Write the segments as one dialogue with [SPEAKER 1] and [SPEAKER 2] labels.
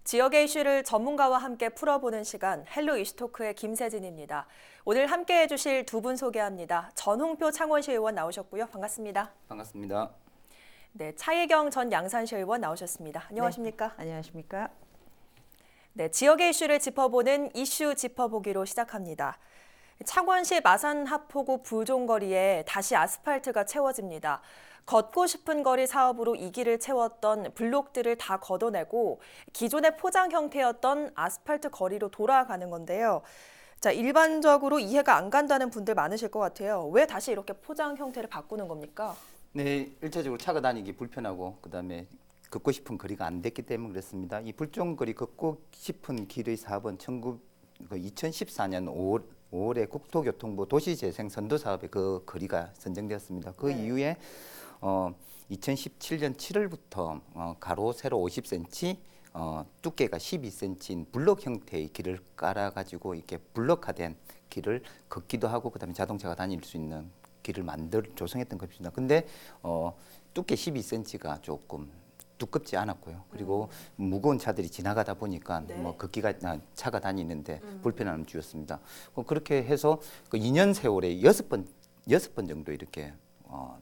[SPEAKER 1] 지역의 이슈를 전문가와 함께 풀어보는 시간, 헬로 이슈토크의 김세진입니다. 오늘 함께해 주실 두 분 소개합니다. 전홍표 창원시 의원 나오셨고요. 반갑습니다.
[SPEAKER 2] 반갑습니다.
[SPEAKER 1] 네, 차예경 전 양산시 의원 나오셨습니다. 안녕하십니까?
[SPEAKER 3] 네, 안녕하십니까?
[SPEAKER 1] 네, 지역의 이슈를 짚어보는 이슈 짚어보기로 시작합니다. 창원시 마산하포구 부종거리에 다시 아스팔트가 채워집니다. 걷고 싶은 거리 사업으로 이 길을 채웠던 블록들을 다 걷어내고 기존의 포장 형태였던 아스팔트 거리로 돌아가는 건데요. 자, 일반적으로 이해가 안 간다는 분들 많으실 것 같아요. 왜 다시 이렇게 포장 형태를 바꾸는 겁니까?
[SPEAKER 2] 네, 일차적으로 차가 다니기 불편하고 그다음에 걷고 싶은 거리가 안 됐기 때문에 그렇습니다. 이 불종거리 걷고 싶은 길의 사업은 2014년 5월에 국토교통부 도시재생 선도 사업에 그 거리가 선정되었습니다. 그 이후에 2017년 7월부터 가로 세로 50cm, 두께가 12cm인 블럭 형태의 길을 깔아가지고 이렇게 블럭화된 길을 걷기도 하고 그다음에 자동차가 다닐 수 있는 길을 조성했던 것입니다. 근데 두께 12cm가 조금 두껍지 않았고요. 그리고 무거운 차들이 지나가다 보니까 뭐 걷기가 차가 다니는데 불편함을 주었습니다. 그렇게 해서 그 2년 세월에 6번 정도 이렇게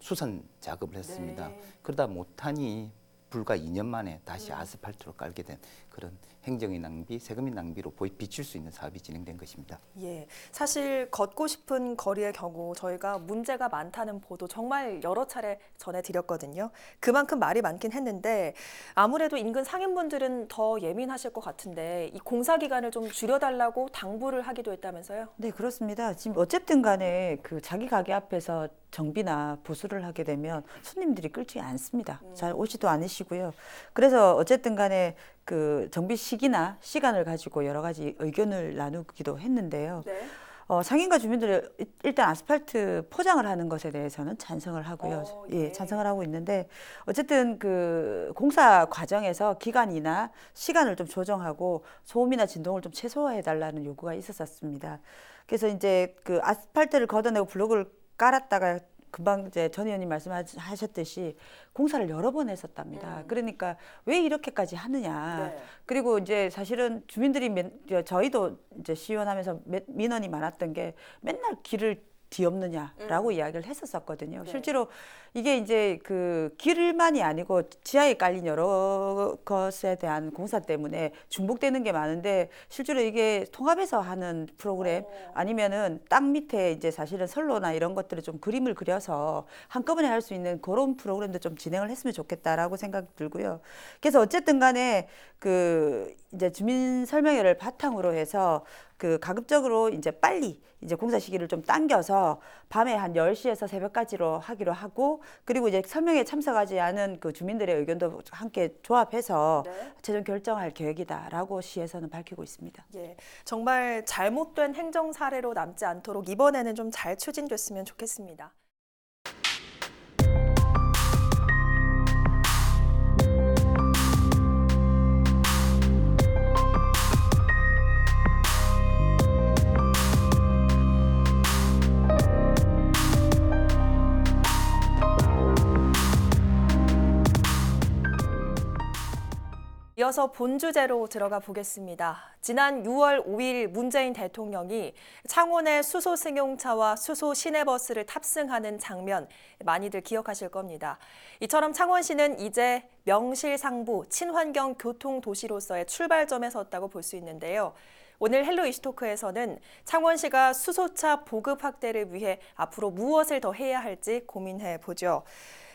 [SPEAKER 2] 수선 작업을 했습니다. 그러다 못하니 불과 2년 만에 다시 아스팔트로 깔게 된 그런 행정의 낭비, 세금의 낭비로 비칠 수 있는 사업이 진행된 것입니다.
[SPEAKER 1] 예, 사실 걷고 싶은 거리의 경우 저희가 문제가 많다는 보도 정말 여러 차례 전해드렸거든요. 그만큼 말이 많긴 했는데 아무래도 인근 상인분들은 더 예민하실 것 같은데 이 공사 기간을 좀 줄여달라고 당부를 하기도 했다면서요?
[SPEAKER 3] 네, 그렇습니다. 지금 어쨌든 간에 그 자기 가게 앞에서 정비나 보수를 하게 되면 손님들이 끌지 않습니다. 잘 오지도 않으시고요. 그래서 어쨌든 간에 그 정비 시기나 시간을 가지고 여러 가지 의견을 나누기도 했는데요.
[SPEAKER 1] 네.
[SPEAKER 3] 상인과 주민들이 일단 아스팔트 포장을 하는 것에 대해서는 찬성을 하고요. 예, 찬성을 하고 있는데 어쨌든 그 공사 과정에서 기간이나 시간을 좀 조정하고 소음이나 진동을 좀 최소화해 달라는 요구가 있었습니다. 그래서 이제 그 아스팔트를 걷어내고 블록을 깔았다가 금방 이제 전 의원님 말씀하셨듯이 공사를 여러 번 했었답니다. 그러니까 왜 이렇게까지 하느냐.
[SPEAKER 1] 네.
[SPEAKER 3] 그리고 이제 사실은 주민들이 저희도 이제 시의원하면서 민원이 많았던 게 맨날 길을 뒤엎느냐라고 이야기를 했었거든요. 실제로 이게 이제 그 길만이 아니고 지하에 깔린 여러 것에 대한 공사 때문에 중복되는 게 많은데 실제로 이게 통합해서 하는 프로그램 아니면은 땅 밑에 이제 사실은 선로나 이런 것들을 좀 그림을 그려서 한꺼번에 할 수 있는 그런 프로그램도 좀 진행을 했으면 좋겠다라고 생각이 들고요. 그래서 어쨌든 간에 그 이제 주민 설명회를 바탕으로 해서 그 가급적으로 이제 빨리 이제 공사 시기를 좀 당겨서 밤에 한 10시에서 새벽까지로 하기로 하고 그리고 이제 설명회에 참석하지 않은 그 주민들의 의견도 함께 조합해서 최종 결정할 계획이다라고 시에서는 밝히고 있습니다.
[SPEAKER 1] 예, 정말 잘못된 행정 사례로 남지 않도록 이번에는 좀 잘 추진됐으면 좋겠습니다. 이어서 본 주제로 들어가 보겠습니다. 지난 6월 5일 문재인 대통령이 창원의 수소 승용차와 수소 시내버스를 탑승하는 장면 많이들 기억하실 겁니다. 이처럼 창원시는 이제 명실상부 친환경 교통 도시로서의 출발점에 섰다고 볼 수 있는데요. 오늘 헬로 이슈토크에서는 창원시가 수소차 보급 확대를 위해 앞으로 무엇을 더 해야 할지 고민해 보죠.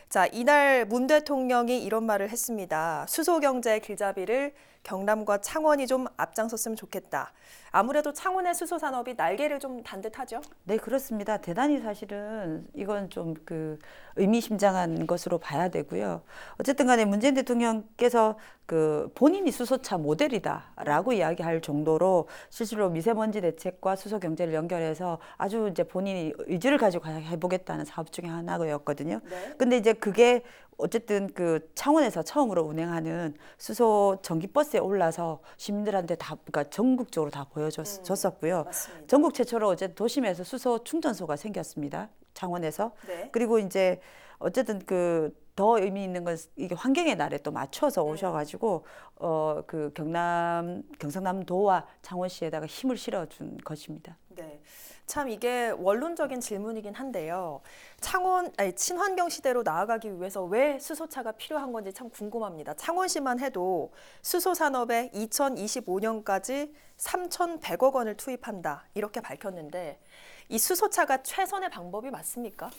[SPEAKER 1] 자, 이날 문 대통령이 이런 말을 했습니다. 수소 경제 길잡이를 경남과 창원이 좀 앞장섰으면 좋겠다. 아무래도 창원의 수소 산업이 날개를 좀 단 듯하죠?
[SPEAKER 3] 네, 그렇습니다. 대단히 사실은 이건 좀 그 의미심장한 것으로 봐야 되고요. 어쨌든 간에 문재인 대통령께서 그 본인이 수소차 모델이다라고 이야기할 정도로 실제로 미세먼지 대책과 수소 경제를 연결해서 아주 이제 본인이 의지를 가지고 해보겠다는 사업 중에 하나였거든요. 근데 이제 그게 어쨌든 그 창원에서 처음으로 운행하는 수소 전기버스에 올라서 시민들한테 다, 그러니까 전국적으로 다 보여줬었고요. 전국 최초로 어쨌든 도심에서 수소 충전소가 생겼습니다. 창원에서. 그리고 이제 어쨌든 그 더 의미 있는 건 이게 환경의 날에 또 맞춰서 오셔가지고 그 경상남도와 창원시에다가 힘을 실어준 것입니다.
[SPEAKER 1] 네. 참 이게 원론적인 질문이긴 한데요. 친환경 시대로 나아가기 위해서 왜 수소차가 필요한 건지 참 궁금합니다. 창원시만 해도 수소 산업에 2025년까지 3,100억 원을 투입한다 이렇게 밝혔는데 이 수소차가 최선의 방법이 맞습니까?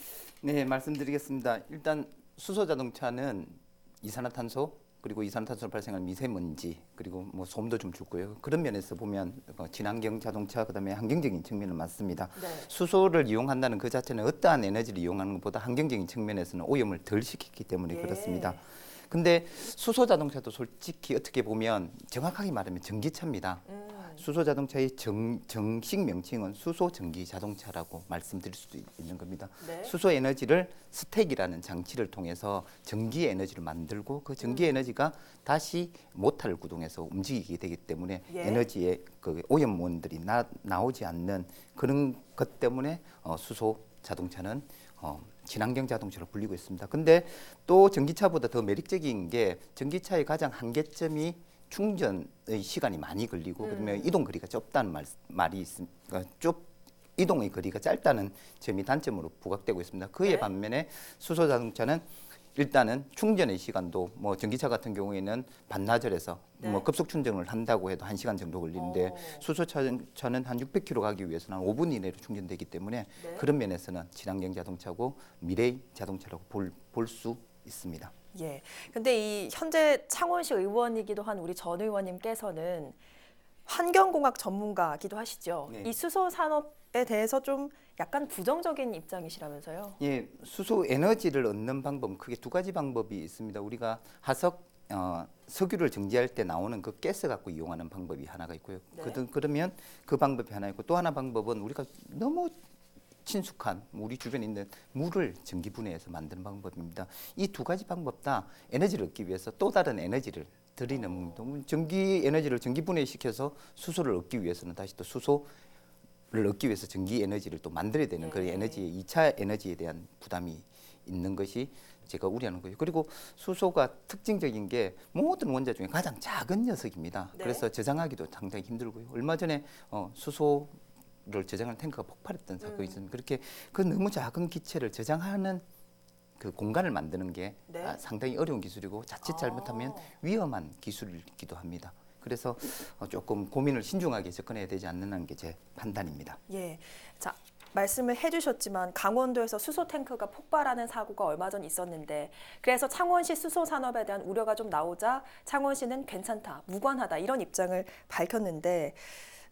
[SPEAKER 2] 네, 말씀드리겠습니다. 일단 수소 자동차는 이산화탄소 그리고 이산화탄소를 발생하는 미세먼지 그리고 뭐 소음도 좀 줄고요. 그런 면에서 보면 친환경 자동차 그다음에 환경적인 측면은 맞습니다.
[SPEAKER 1] 네.
[SPEAKER 2] 수소를 이용한다는 그 자체는 어떠한 에너지를 이용하는 것보다 환경적인 측면에서는 오염을 덜 시키기 때문에
[SPEAKER 1] 예.
[SPEAKER 2] 그렇습니다. 근데 수소 자동차도 솔직히 어떻게 보면 정확하게 말하면 전기차입니다. 수소 자동차의 정식 명칭은 수소 전기 자동차라고 말씀드릴 수도 있는 겁니다.
[SPEAKER 1] 네.
[SPEAKER 2] 수소 에너지를 스택이라는 장치를 통해서 전기 에너지를 만들고 그 전기 에너지가 다시 모터를 구동해서 움직이게 되기 때문에
[SPEAKER 1] 예.
[SPEAKER 2] 에너지의 그 오염원들이 나오지 않는 그런 것 때문에 수소 자동차는 친환경 자동차로 불리고 있습니다. 근데 또 전기차보다 더 매력적인 게 전기차의 가장 한계점이 충전의 시간이 많이 걸리고 그러면 이동 거리가 좁다는 말이 있습니다. 이동의 거리가 짧다는 점이 단점으로 부각되고 있습니다. 그에
[SPEAKER 1] 네.
[SPEAKER 2] 반면에 수소 자동차는 일단은 충전의 시간도 뭐 전기차 같은 경우에는 반나절에서
[SPEAKER 1] 네.
[SPEAKER 2] 뭐 급속 충전을 한다고 해도 1시간 정도 걸리는데 수소차는 한 600km 가기 위해서는 한 5분 이내로 충전되기 때문에
[SPEAKER 1] 네.
[SPEAKER 2] 그런 면에서는 친환경 자동차고 미래의 자동차라고 볼 수 있습니다.
[SPEAKER 1] 예. 근데 이 현재 창원시 의원이기도 한 우리 전 의원님께서는 환경공학 전문가기도 하시죠.
[SPEAKER 2] 네.
[SPEAKER 1] 이 수소 산업에 대해서 좀 약간 부정적인 입장이시라면서요.
[SPEAKER 2] 예, 수소 에너지를 얻는 방법은 크게 두 가지 방법이 있습니다. 우리가 석유를 정제할 때 나오는 그 가스 갖고 이용하는 방법이 하나가 있고요.
[SPEAKER 1] 네.
[SPEAKER 2] 그러면 그 방법이 하나 있고 또 하나 방법은 우리가 너무 친숙한 우리 주변에 있는 물을 전기 분해해서 만드는 방법입니다. 이 두 가지 방법 다 에너지를 얻기 위해서 또 다른 에너지를 들이는 겁니다. 전기 에너지를 전기 분해시켜서 수소를 얻기 위해서는 다시 또 수소를 얻기 위해서 전기 에너지를 또 만들어야 되는 그 에너지의 2차 에너지에 대한 부담이 있는 것이 제가 우려하는 거예요. 그리고 수소가 특징적인 게 모든 원자 중에 가장 작은 녀석입니다.
[SPEAKER 1] 네.
[SPEAKER 2] 그래서 저장하기도 상당히 힘들고요. 얼마 전에 수소를 저장하는 탱크가 폭발했던 사건이 있었는데 그렇게 그 너무 작은 기체를 저장하는 그 공간을 만드는 게
[SPEAKER 1] 네.
[SPEAKER 2] 상당히 어려운 기술이고 자칫 잘못하면 위험한 기술이기도 합니다. 그래서 조금 고민을 신중하게 접근해야 되지 않는 게 제 판단입니다.
[SPEAKER 1] 예. 자, 말씀을 해주셨지만 강원도에서 수소 탱크가 폭발하는 사고가 얼마 전 있었는데 그래서 창원시 수소 산업에 대한 우려가 좀 나오자 창원시는 괜찮다, 무관하다 이런 입장을 밝혔는데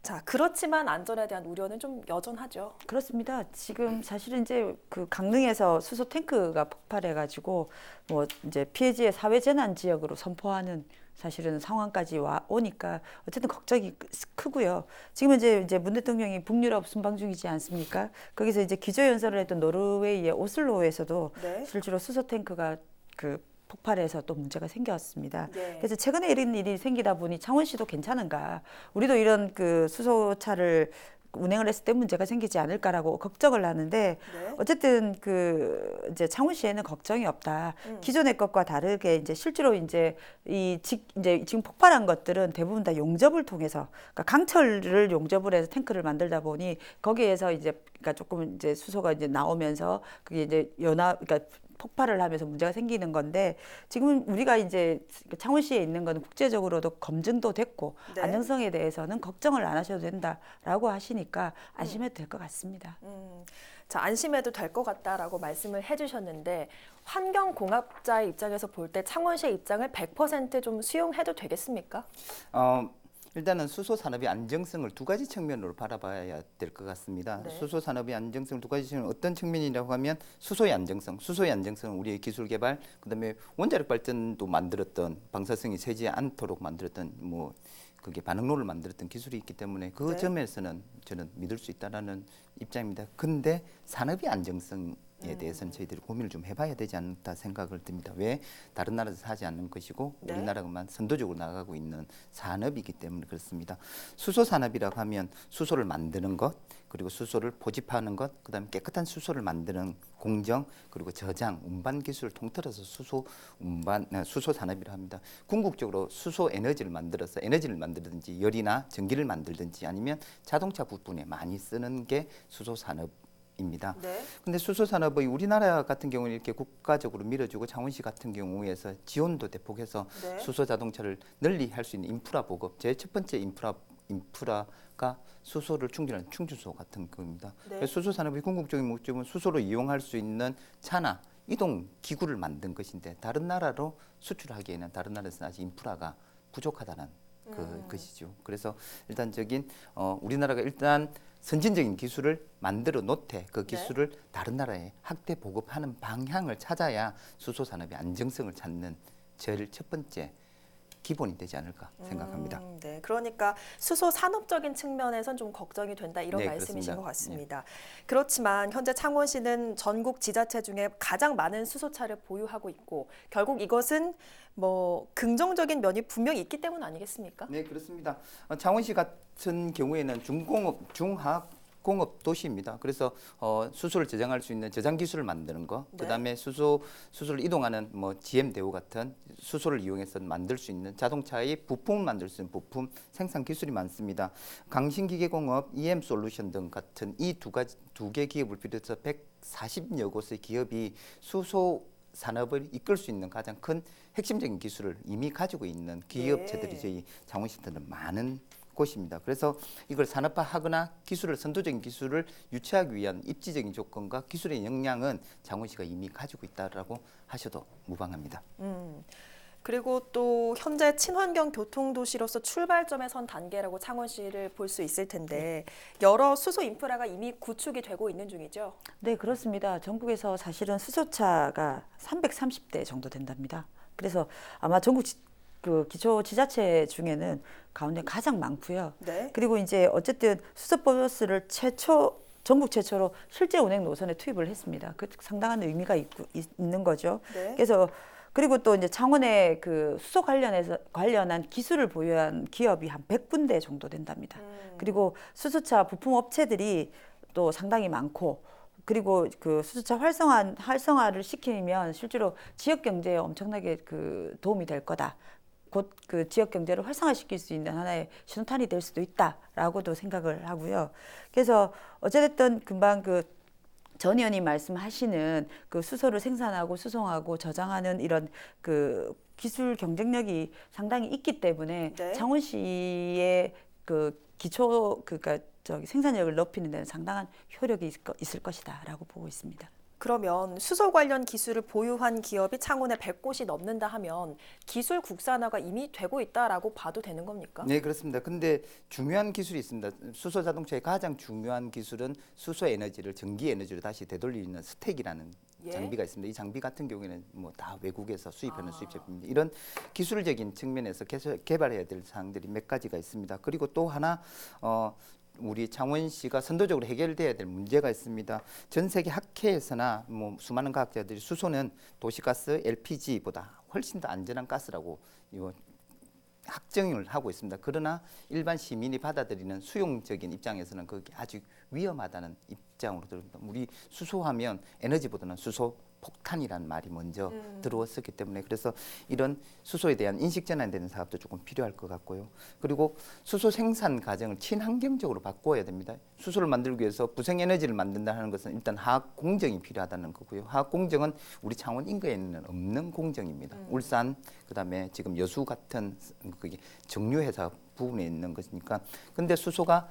[SPEAKER 1] 자, 그렇지만 안전에 대한 우려는 좀 여전하죠.
[SPEAKER 3] 그렇습니다. 지금 사실은 이제 그 강릉에서 수소 탱크가 폭발해가지고 뭐 이제 피해지의 사회재난 지역으로 선포하는 사실은 상황까지 오니까 어쨌든 걱정이 크고요. 지금 이제 문 대통령이 북유럽 순방 중이지 않습니까? 거기서 이제 기조연설을 했던 노르웨이의 오슬로에서도
[SPEAKER 1] 네.
[SPEAKER 3] 실제로 수소 탱크가 그 폭발해서 또 문제가 생겼습니다.
[SPEAKER 1] 네.
[SPEAKER 3] 그래서 최근에 이런 일이 생기다 보니 창원시도 괜찮은가? 우리도 이런 그 수소차를 운행을 했을 때 문제가 생기지 않을까라고 걱정을 하는데
[SPEAKER 1] 네.
[SPEAKER 3] 어쨌든 그 이제 창원시에는 걱정이 없다. 기존의 것과 다르게 이제 실제로 이제 이제 지금 폭발한 것들은 대부분 다 용접을 통해서 그러니까 강철을 용접을 해서 탱크를 만들다 보니 거기에서 이제 그러니까 조금 이제 수소가 이제 나오면서 그게 이제 그러니까 폭발을 하면서 문제가 생기는 건데 지금 우리가 이제 창원시에 있는 건 국제적으로도 검증도 됐고
[SPEAKER 1] 네.
[SPEAKER 3] 안정성에 대해서는 걱정을 안 하셔도 된다라고 하시니까 안심해도 될 것 같습니다.
[SPEAKER 1] 자, 안심해도 될 것 같다라고 말씀을 해주셨는데 환경공학자의 입장에서 볼 때 창원시의 입장을 100% 좀 수용해도 되겠습니까?
[SPEAKER 2] 일단은 수소 산업의 안정성을 두 가지 측면으로 바라봐야 될 것 같습니다.
[SPEAKER 1] 네.
[SPEAKER 2] 수소 산업의 안정성 두 가지 측면 어떤 측면이라고 하면 수소의 안정성은 우리의 기술 개발, 그다음에 원자력 발전도 만들었던 방사성이 새지 않도록 만들었던 뭐 그게 반응로를 만들었던 기술이 있기 때문에 그
[SPEAKER 1] 네.
[SPEAKER 2] 점에서는 저는 믿을 수 있다라는 입장입니다. 근데 산업의 안정성은 대해서는 저희들이 고민을 좀 해봐야 되지 않다 생각을 듭니다. 왜 다른 나라에서 하지 않는 것이고
[SPEAKER 1] 네.
[SPEAKER 2] 우리나라만 선도적으로 나가고 있는 산업이기 때문에 그렇습니다. 수소 산업이라고 하면 수소를 만드는 것, 그리고 수소를 포집하는 것, 그다음에 깨끗한 수소를 만드는 공정, 그리고 저장, 운반 기술을 통틀어서 수소 산업이라 합니다. 궁극적으로 수소 에너지를 만들어서 에너지를 만들든지 열이나 전기를 만들든지 아니면 자동차 부품에 많이 쓰는 게 수소 산업입니다.
[SPEAKER 1] 네.
[SPEAKER 2] 근데 수소 산업의 우리나라 같은 경우는 이렇게 국가적으로 밀어주고 창원시 같은 경우에서 지원도 대폭해서
[SPEAKER 1] 네.
[SPEAKER 2] 수소 자동차를 널리 할 수 있는 인프라 보급, 제 첫 번째 인프라가 수소를 충전하는 충전소 같은 겁니다.
[SPEAKER 1] 네.
[SPEAKER 2] 그래서 수소 산업의 궁극적인 목적은 수소를 이용할 수 있는 차나 이동 기구를 만든 것인데 다른 나라로 수출하기에는 다른 나라에서는 아직 인프라가 부족하다는 것이죠. 그래서 일단적인 우리나라가 일단 선진적인 기술을 만들어 놓되 그 기술을 다른 나라에 확대 보급하는 방향을 찾아야 수소 산업의 안정성을 찾는 제일 첫 번째 기본이 되지 않을까 생각합니다.
[SPEAKER 1] 네, 그러니까 수소 산업적인 측면에선 좀 걱정이 된다 이런
[SPEAKER 2] 네,
[SPEAKER 1] 말씀이신
[SPEAKER 2] 그렇습니다.
[SPEAKER 1] 것 같습니다. 그렇지만 현재 창원시는 전국 지자체 중에 가장 많은 수소차를 보유하고 있고 결국 이것은 뭐 긍정적인 면이 분명히 있기 때문 아니겠습니까?
[SPEAKER 2] 네, 그렇습니다. 창원시 같은 경우에는 중하공업 도시입니다. 그래서 수소를 저장할 수 있는 저장 기술을 만드는 거,
[SPEAKER 1] 네.
[SPEAKER 2] 그다음에 수소를 이동하는 뭐 GM 대우 같은 수소를 이용해서 만들 수 있는 자동차의 부품을 만들 수 있는 부품 생산 기술이 많습니다. 강신기계공업, EM솔루션 등 같은 이 두 개 기업을 비롯해서 140여 곳의 기업이 수소 산업을 이끌 수 있는 가장 큰 핵심적인 기술을 이미 가지고 있는 기업체들이
[SPEAKER 1] 네.
[SPEAKER 2] 저희 창원시에는 많은 곳입니다. 그래서 이걸 산업화하거나 선도적인 기술을 유치하기 위한 입지적인 조건과 기술의 역량은 창원시가 이미 가지고 있다라고 하셔도 무방합니다.
[SPEAKER 1] 그리고 또 현재 친환경 교통도시로서 출발점에 선 단계라고 창원시를 볼 수 있을 텐데 여러 수소 인프라가 이미 구축이 되고 있는 중이죠.
[SPEAKER 3] 네, 그렇습니다. 전국에서 사실은 수소차가 330대 정도 된답니다. 그래서 아마 전국 기초 지자체 중에는 가운데 가장 많고요.
[SPEAKER 1] 네.
[SPEAKER 3] 그리고 이제 어쨌든 수소버스를 전국 최초로 실제 운행 노선에 투입을 했습니다. 그 상당한 의미가 있는 거죠.
[SPEAKER 1] 네.
[SPEAKER 3] 그래서 그리고 또 이제 창원에 그 수소 관련한 기술을 보유한 기업이 한 100군데 정도 된답니다. 그리고 수소차 부품 업체들이 또 상당히 많고 그리고 그 수소차 활성화를 시키면 실제로 지역 경제에 엄청나게 그 도움이 될 거다. 곧 그 지역 경제를 활성화시킬 수 있는 하나의 신호탄이 될 수도 있다라고도 생각을 하고요. 그래서 어쨌든 금방 전 의원님 말씀하시는 그 수소를 생산하고 수송하고 저장하는 이런 그 기술 경쟁력이 상당히 있기 때문에
[SPEAKER 1] 네.
[SPEAKER 3] 창원시의 그 그러니까 생산력을 높이는 데는 상당한 효력이 있을 것이다라고 보고 있습니다.
[SPEAKER 1] 그러면 수소 관련 기술을 보유한 기업이 창원에 100곳이 넘는다 하면 기술 국산화가 이미 되고 있다라고 봐도 되는 겁니까?
[SPEAKER 2] 네, 그렇습니다. 근데 중요한 기술이 있습니다. 수소 자동차의 가장 중요한 기술은 수소 에너지를 전기 에너지로 다시 되돌리는 스택이라는
[SPEAKER 1] 예.
[SPEAKER 2] 장비가 있습니다. 이 장비 같은 경우에는 뭐 다 외국에서 수입하는 수입 제품입니다. 이런 기술적인 측면에서 개발해야 될 사항들이 몇 가지가 있습니다. 그리고 또 하나 우리 창원시가 선도적으로 해결돼야 될 문제가 있습니다. 전 세계 학회에서나 뭐 수많은 과학자들이 수소는 도시가스 LPG보다 훨씬 더 안전한 가스라고 확정을 하고 있습니다. 그러나 일반 시민이 받아들이는 수용적인 입장에서는 그게 아주 위험하다는 입장으로 들어옵니다. 우리 수소하면 에너지보다는 수소 폭탄이라는 말이 먼저 들어왔었기 때문에 그래서 이런 수소에 대한 인식 전환이 되는 사업도 조금 필요할 것 같고요. 그리고 수소 생산 과정을 친환경적으로 바꿔야 됩니다. 수소를 만들기 위해서 부생에너지를 만든다는 것은 일단 화학 공정이 필요하다는 거고요. 화학 공정은 우리 창원 인근에는 없는 공정입니다. 울산, 그다음에 지금 여수 같은 그게 정유회사 부분에 있는 것이니까. 근데 수소가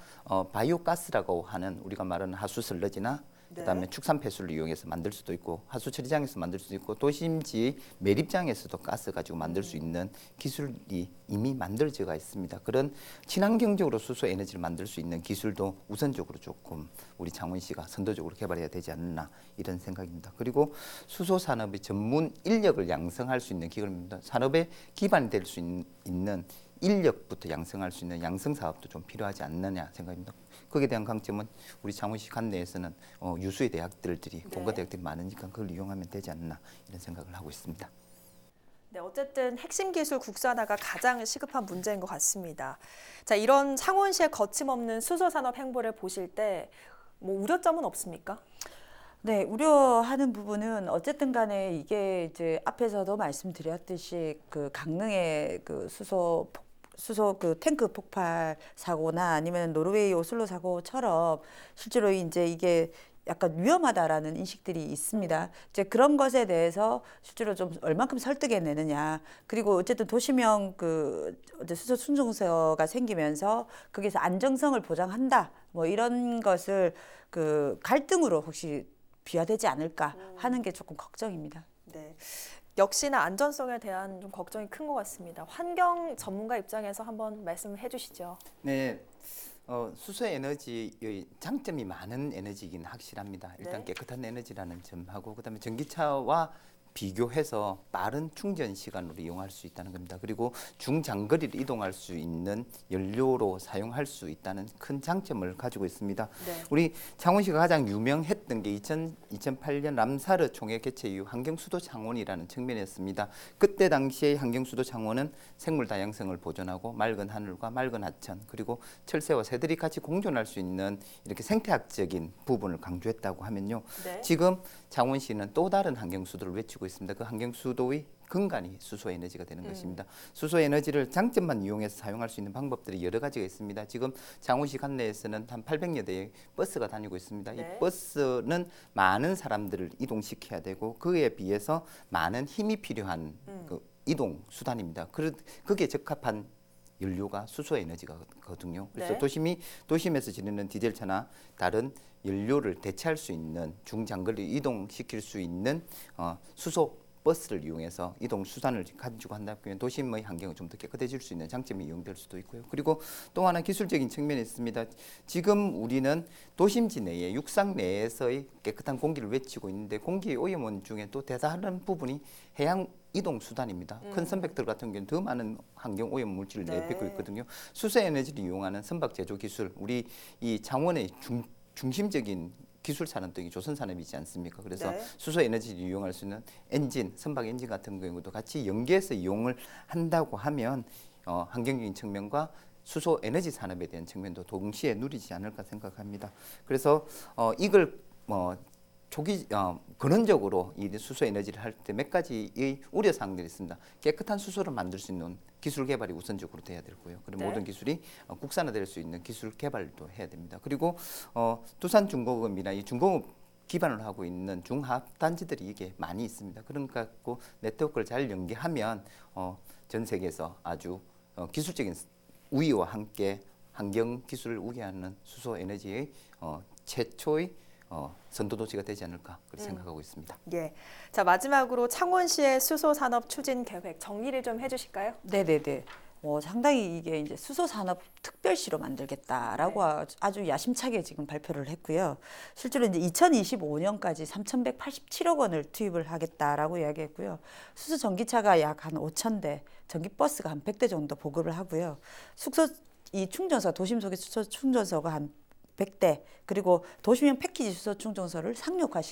[SPEAKER 2] 바이오가스라고 하는 우리가 말하는 하수슬러지나 그다음에 축산 폐수를 이용해서 만들 수도 있고 하수 처리장에서 만들 수도 있고 도심지 매립장에서도 가스 가지고 만들 수 있는 기술이 이미 만들어져가 있습니다. 그런 친환경적으로 수소 에너지를 만들 수 있는 기술도 우선적으로 조금 우리 창원시가 선도적으로 개발해야 되지 않나 이런 생각입니다. 그리고 수소 산업의 전문 인력을 양성할 수 있는 기업입니다. 산업의 기반이 될 수 있는 인력부터 양성할 수 있는 양성 사업도 좀 필요하지 않느냐 생각입니다. 거기에 대한 강점은 우리 창원시 관내에서는 유수의 대학들이
[SPEAKER 1] 네.
[SPEAKER 2] 공과 대학들이 많으니까 그걸 이용하면 되지 않나 이런 생각을 하고 있습니다.
[SPEAKER 1] 네, 어쨌든 핵심 기술 국산화가 가장 시급한 문제인 것 같습니다. 자, 이런 창원시의 거침없는 수소 산업 행보를 보실 때 뭐 우려점은 없습니까?
[SPEAKER 3] 네, 우려하는 부분은 어쨌든 간에 이게 이제 앞에서도 말씀드렸듯이 그 강릉의 그 수소 그 탱크 폭발 사고나 아니면 노르웨이 오슬로 사고처럼 실제로 이제 이게 약간 위험하다라는 인식들이 있습니다. 이제 그런 것에 대해서 실제로 좀 얼만큼 설득해내느냐. 그리고 어쨌든 도시명 그 수소 충전소가 생기면서 거기서 안정성을 보장한다. 뭐 이런 것을 그 갈등으로 혹시 비화되지 않을까 하는 게 조금 걱정입니다.
[SPEAKER 1] 네. 역시나 안전성에 대한 좀 걱정이 큰 것 같습니다. 환경 전문가 입장에서 한번 말씀해 주시죠.
[SPEAKER 2] 네, 수소 에너지의 장점이 많은 에너지이긴 확실합니다. 일단
[SPEAKER 1] 네.
[SPEAKER 2] 깨끗한 에너지라는 점하고 그다음에 전기차와 비교해서 빠른 충전 시간으로 이용할 수 있다는 겁니다. 그리고 중장거리를 이동할 수 있는 연료로 사용할 수 있다는 큰 장점을 가지고 있습니다.
[SPEAKER 1] 네.
[SPEAKER 2] 우리 창원시가 가장 유명했던 게 2008년 람사르 총회 개최 이후 환경수도 창원이라는 측면이었습니다. 그때 당시에 환경수도 창원은 생물 다양성을 보존하고 맑은 하늘과 맑은 하천 그리고 철새와 새들이 같이 공존할 수 있는 이렇게 생태학적인 부분을 강조했다고 하면요.
[SPEAKER 1] 네.
[SPEAKER 2] 지금 창원시는 또 다른 환경수도를 외치고 있습니다. 그 환경수도의 근간이 수소 에너지가 되는 것입니다. 수소 에너지를 장점만 이용해서 사용할 수 있는 방법들이 여러 가지가 있습니다. 지금 창원시 관내에서는 한 800여 대의 버스가 다니고 있습니다.
[SPEAKER 1] 네.
[SPEAKER 2] 이 버스는 많은 사람들을 이동시켜야 되고 그에 비해서 많은 힘이 필요한 그 이동 수단입니다. 그게 적합한 연료가 수소 에너지거든요. 그래서
[SPEAKER 1] 네.
[SPEAKER 2] 도심에서 지르는 디젤차나 다른 연료를 대체할 수 있는 중장거리 이동시킬 수 있는 수소 버스를 이용해서 이동 수단을 가지고 한다면 도심의 환경이 좀 더 깨끗해질 수 있는 장점이 이용될 수도 있고요. 그리고 또 하나 기술적인 측면이 있습니다. 지금 우리는 도심지 내에 육상 내에서의 깨끗한 공기를 외치고 있는데 공기의 오염원 중에 또 대다른 부분이 해양 이동 수단입니다. 큰 선박들 같은 경우는 더 많은 환경 오염 물질을
[SPEAKER 1] 네.
[SPEAKER 2] 내뱉고 있거든요. 수소 에너지를 이용하는 선박 제조 기술, 우리 이 창원의 중심적인 기술 산업등이 조선 산업이지 않습니까? 그래서
[SPEAKER 1] 네.
[SPEAKER 2] 수소 에너지를 이용할 수 있는 엔진, 선박 엔진 같은 경우도 같이 연계해서 이용을 한다고 하면 환경적인 측면과 수소 에너지 산업에 대한 측면도 동시에 누리지 않을까 생각합니다. 그래서 이걸 근원적으로 이 수소 에너지를 할 때 몇 가지의 우려 사항들이 있습니다. 깨끗한 수소를 만들 수 있는 기술 개발이 우선적으로 돼야 되고요. 그리고
[SPEAKER 1] 네.
[SPEAKER 2] 모든 기술이 국산화될 수 있는 기술 개발도 해야 됩니다. 그리고 두산중공업이나 이 중공업 기반을 하고 있는 중합 단지들이 이게 많이 있습니다. 그러니까 그 네트워크를 잘 연계하면 전 세계에서 아주 기술적인 우위와 함께 환경 기술을 우회하는 수소 에너지의 최초의 선도도시가 되지 않을까 그렇게 생각하고 있습니다.
[SPEAKER 1] 예. 자, 마지막으로 창원시의 수소 산업 추진 계획 정리를 좀 해주실까요?
[SPEAKER 3] 네네네. 상당히 이게 이제 수소 산업 특별시로 만들겠다라고 아주 야심차게 지금 발표를 했고요. 실제로 이제 2025년까지 3,187억 원을 투입을 하겠다라고 이야기했고요. 수소 전기차가 약 한 5,000대, 전기 버스가 한 100대 정도 보급을 하고요. 이 충전소, 도심 속의 수소 충전소가 한 100대, 그리고 도시명 패키지 수소 충전소를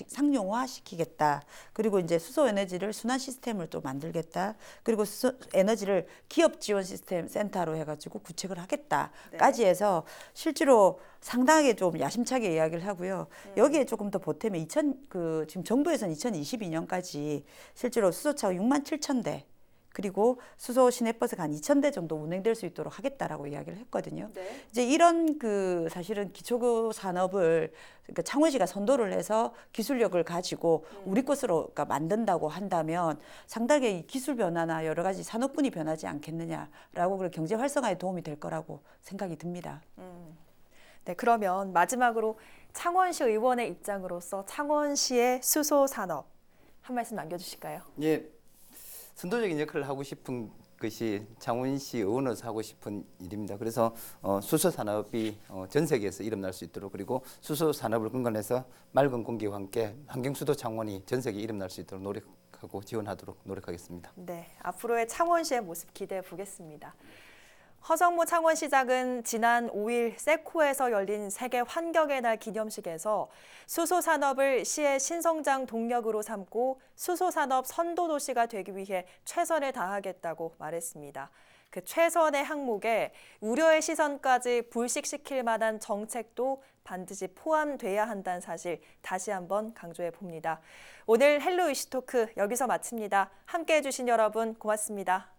[SPEAKER 3] 상용화시키겠다. 그리고 이제 수소 에너지를 순환 시스템을 또 만들겠다. 그리고 수소 에너지를 기업 지원 시스템 센터로 해가지고 구축을 하겠다까지 해서 실제로 상당하게 좀 야심차게 이야기를 하고요. 여기에 조금 더 보태면 지금 정부에서는 2022년까지 실제로 수소차가 67,000대. 그리고 수소 시내버스가 한 2,000대 정도 운행될 수 있도록 하겠다라고 이야기를 했거든요.
[SPEAKER 1] 네.
[SPEAKER 3] 이제 이런 사실은 기초 산업을 그러니까 창원시가 선도를 해서 기술력을 가지고 우리 것으로 그러니까 만든다고 한다면 상당히 이 기술 변화나 여러 가지 산업군이 변하지 않겠느냐라고 그리고 경제 활성화에 도움이 될 거라고 생각이 듭니다.
[SPEAKER 1] 네, 그러면 마지막으로 창원시 의원의 입장으로서 창원시의 수소 산업 한 말씀 남겨주실까요?
[SPEAKER 2] 예, 선도적인 역할을 하고 싶은 것이 창원시 의원으로서 하고 싶은 일입니다. 그래서 수소 산업이 전 세계에서 이름날 수 있도록 그리고 수소 산업을 근간해서 맑은 공기와 함께 환경수도 창원이 전 세계에 이름날 수 있도록 노력하고 지원하도록 노력하겠습니다.
[SPEAKER 1] 네, 앞으로의 창원시의 모습 기대해 보겠습니다. 허정무 창원시장은 지난 5일 세코에서 열린 세계 환경의 날 기념식에서 수소산업을 시의 신성장 동력으로 삼고 수소산업 선도도시가 되기 위해 최선을 다하겠다고 말했습니다. 그 최선의 항목에 우려의 시선까지 불식시킬 만한 정책도 반드시 포함돼야 한다는 사실 다시 한번 강조해 봅니다. 오늘 헬로 이슈토크 여기서 마칩니다. 함께해 주신 여러분 고맙습니다.